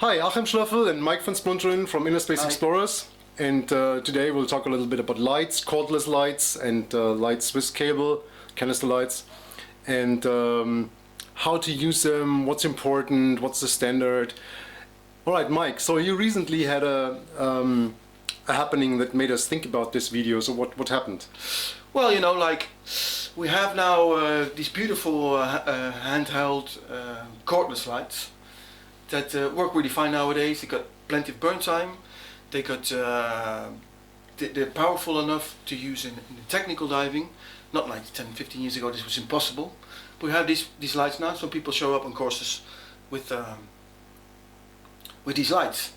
Hi, Achim and Mike van Splunteren from Inner Space Explorers, and today we'll talk a little bit about lights, cordless lights, and lights with cable, canister lights, and how to use them, what's important, what's the standard. Alright, Mike, so you recently had a happening that made us think about this video, so what happened? Well, you know, like, we have now these beautiful handheld cordless lights that work really fine nowadays. They got plenty of burn time. They got they're powerful enough to use in technical diving. Not like 10-15 years ago this was impossible. But we have these lights now. Some people show up on courses with these lights.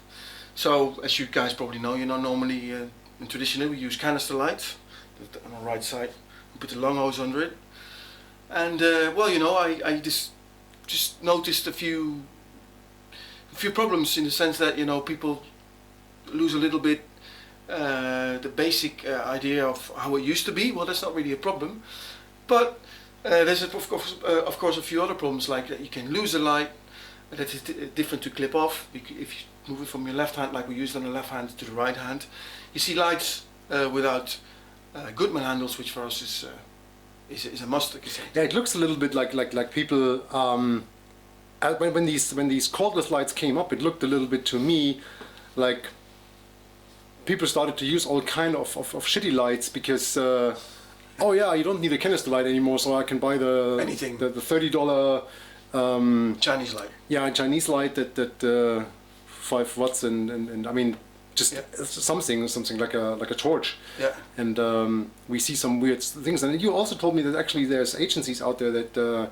So as you guys probably know, normally and traditionally we use canister lights on the right side. We put the long hose under it. And well, you know, I just noticed a few problems in the sense that, you know, people lose a little bit the basic idea of how it used to be. Well, that's not really a problem, but there's of course a few other problems, like that you can lose a light that is different to clip off. If you move it from your left hand, like we used on the left hand, to the right hand, you see lights without Goodman handles, which for us is a must. Yeah, it looks a little bit like people. When these cordless lights came up, it looked a little bit to me like people started to use all kind of shitty lights because oh yeah, you don't need a canister light anymore, so I can buy the $30 Chinese light. Yeah, a Chinese light that 5 watts and I mean just something like a torch. Yeah. And we see some weird things. And you also told me that actually there's agencies out there that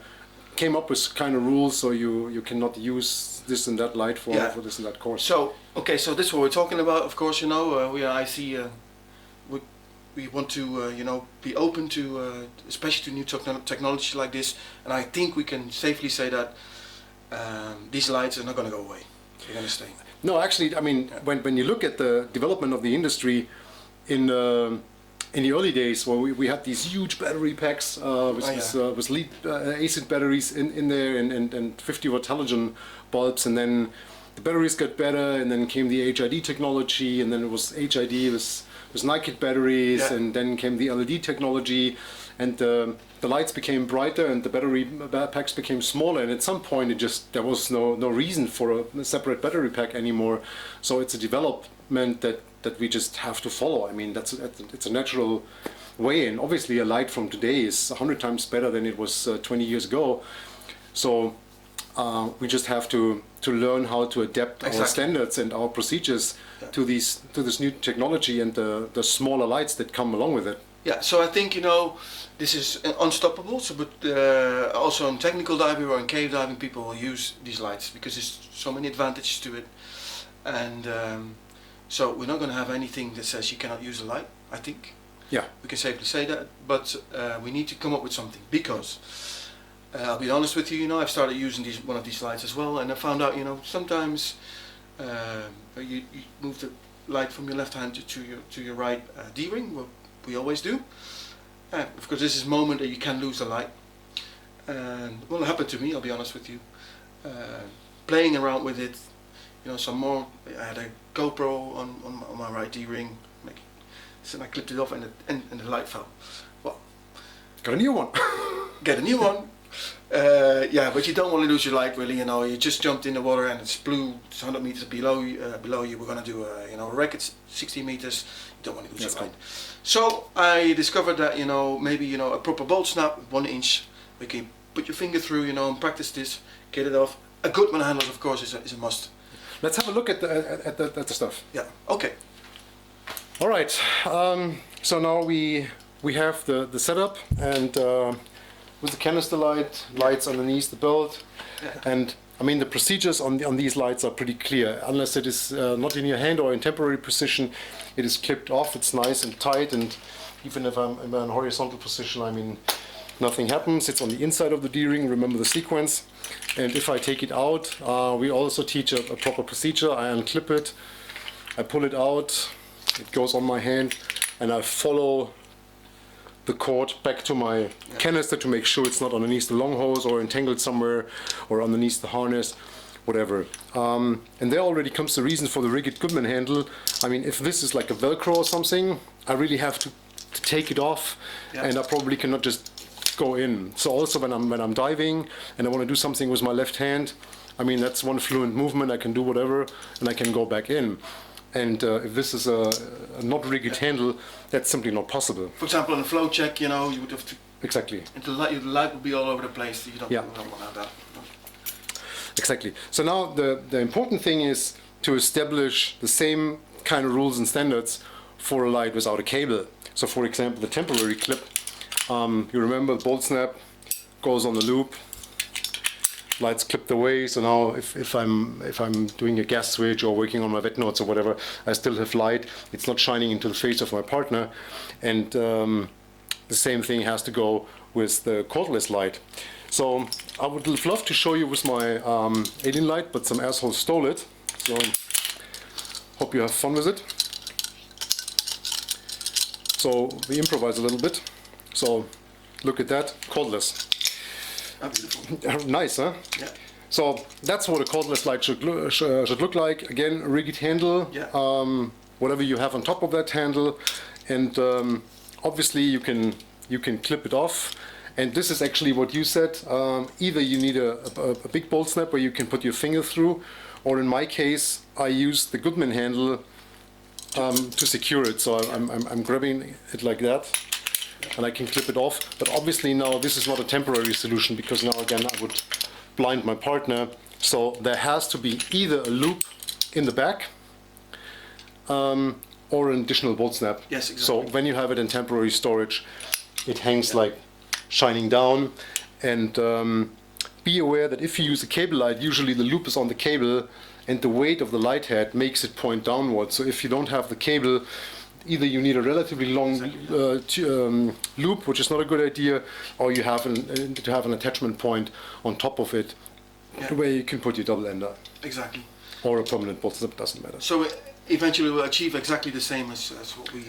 came up with kind of rules, so you cannot use this and that light for this and that course. So okay, so this is what we're talking about. Of course, you know, I see we want to you know, be open to especially to new technology like this, and I think we can safely say that these lights are not going to go away. They're going to stay. No, actually, I mean, when you look at the development of the industry in the early days, where we had these huge battery packs with lead acid batteries in there and 50-watt halogen bulbs, and then the batteries got better, and then came the HID technology, and then it was HID with naked batteries, and then came the LED technology, and the lights became brighter and the battery packs became smaller, and at some point there was no reason for a separate battery pack anymore. So it's a development that we just have to follow. I mean, it's a natural way, and obviously a light from today is 100 times better than it was 20 years ago. So we just have to learn how to adapt our standards and our procedures to this new technology and the smaller lights that come along with it. Yeah, so I think, you know, this is unstoppable. So, but also in technical diving or in cave diving, people will use these lights because there's so many advantages to it, and so we're not going to have anything that says you cannot use a light. I think. Yeah. We can safely say that, but we need to come up with something, because I'll be honest with you. You know, I've started using one of these lights as well, and I found out, you know, sometimes you move the light from your left hand to your right D-ring. Well, we always do. Of course, this is a moment that you can lose the light. And well, it happened to me, I'll be honest with you. Playing around with it, you know, some more. I had a GoPro on my right D-ring, so I clipped it off, and the light fell. Well, got a new one. Get a new one. Yeah, but you don't want to lose your light, really. You know, you just jumped in the water and it's blue. It's 100 meters below you. We're going to do a wreck at 60 meters. You don't want to lose your light. So I discovered that, you know, maybe, you know, a proper bolt snap, 1 inch. We can put your finger through, you know, and practice this. Get it off. A Goodman handle, of course, is a must. Let's have a look at the stuff. Yeah. Okay. All right. So now we have the setup, and with the canister lights underneath the belt, and I mean the procedures on these lights are pretty clear. Unless it is not in your hand or in temporary position, it is clipped off. It's nice and tight, and even if I'm in a horizontal position, I mean, nothing happens. It's on the inside of the D-ring. Remember the sequence. And if I take it out, we also teach a proper procedure. I unclip it, I pull it out, it goes on my hand, and I follow the cord back to my canister to make sure it's not underneath the long hose or entangled somewhere or underneath the harness. whatever. And there already comes the reason for the rigid Goodman handle. I mean, if this is like a Velcro or something, I really have to take it off, and I probably cannot just go in. So also when I'm diving and I want to do something with my left hand, I mean, that's one fluent movement, I can do whatever, and I can go back in. And if this is a not rigid handle, that's simply not possible. For example, on a flow check, you know, you would have to... Exactly. And the light would be all over the place. You don't want to have that. Exactly. So now the important thing is to establish the same kind of rules and standards for a light without a cable. So for example, the temporary clip, you remember the bolt snap goes on the loop, light's clipped away. So now if I'm doing a gas switch or working on my wet notes or whatever, I still have light. It's not shining into the face of my partner. And the same thing has to go with the cordless light. So I would love to show you with my alien light, but some asshole stole it. So hope you have fun with it. So we improvise a little bit. So look at that, cordless. Oh, beautiful. Nice, huh? Yeah. So that's what a cordless light should look like. Again, rigid handle, whatever you have on top of that handle, and obviously you can clip it off. And this is actually what you said. Either you need a big bolt snap where you can put your finger through, or in my case, I use the Goodman handle to secure it. So I'm grabbing it like that, and I can clip it off. But obviously now this is not a temporary solution, because now again I would blind my partner. So there has to be either a loop in the back or an additional bolt snap. Yes, exactly. So when you have it in temporary storage, it hangs like shining down. And be aware that if you use a cable light, usually the loop is on the cable and the weight of the light head makes it point downwards. So if you don't have the cable, either you need a relatively long loop, which is not a good idea, or you have to have an attachment point on top of it where you can put your double ender. Exactly. Or a permanent bolt snap, doesn't matter. So eventually we'll achieve exactly the same as what we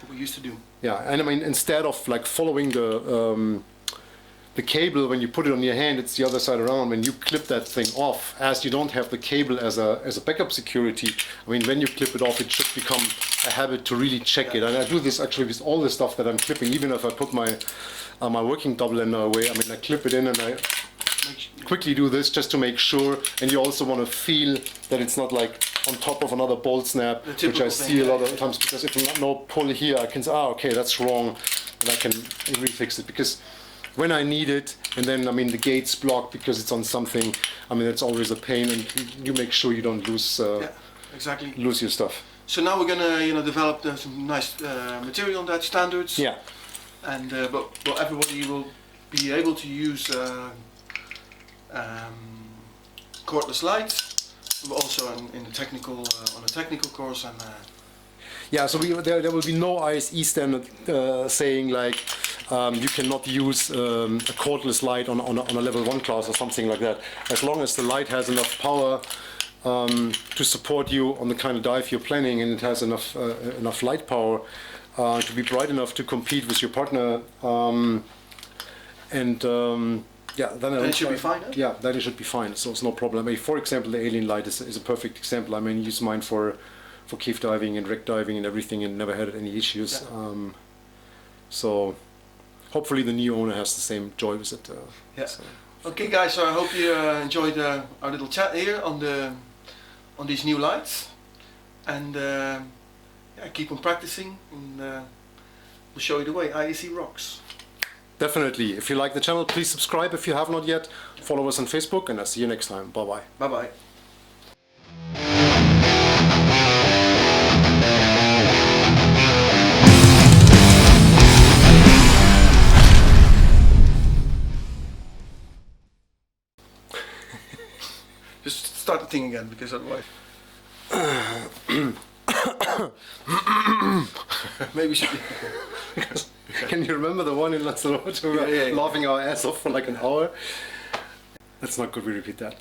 what we used to do. Yeah, and I mean, instead of like following the cable when you put it on your hand, it's the other side around. When you clip that thing off, as you don't have the cable as a backup security, I mean, when you clip it off, it should become a habit to really check it. And I do this actually with all the stuff that I'm clipping. Even if I put my my working double ender away, I mean, I clip it in and I quickly do this just to make sure. And you also want to feel that it's not like on top of another bolt snap, which I see a lot of times, because if there's no pull here, I can say, okay, that's wrong, and I can refix it. Because when I need it, and then I mean the gate's blocked because it's on something, I mean it's always a pain, and you make sure you don't lose lose your stuff. So now we're gonna develop some nice material on that, standards. Yeah. And but everybody will be able to use cordless lights. Also in the technical on a technical course, and yeah, so there will be no ISE standard saying like you cannot use a cordless light on a level 1 class or something like that. As long as the light has enough power to support you on the kind of dive you're planning, and it has enough light power to be bright enough to compete with your partner, yeah, then it should be fine. Yeah, then it should be fine. So it's no problem. I mean, for example, the alien light is a perfect example. I mean, I use mine for cave diving and wreck diving and everything, and never had any issues. Yeah. So hopefully the new owner has the same joy with it. Yeah. So. Okay, guys. So I hope you enjoyed our little chat here on these new lights, and yeah, keep on practicing, and we'll show you the way. IEC rocks. Definitely. If you like the channel, please subscribe if you have not yet. Follow us on Facebook, and I'll see you next time. Bye-bye. Bye-bye. Just start the thing again, because otherwise... Maybe we should... Can you remember the one in Lanzarote? We were laughing our ass off for like an hour. That's not good, we repeat that.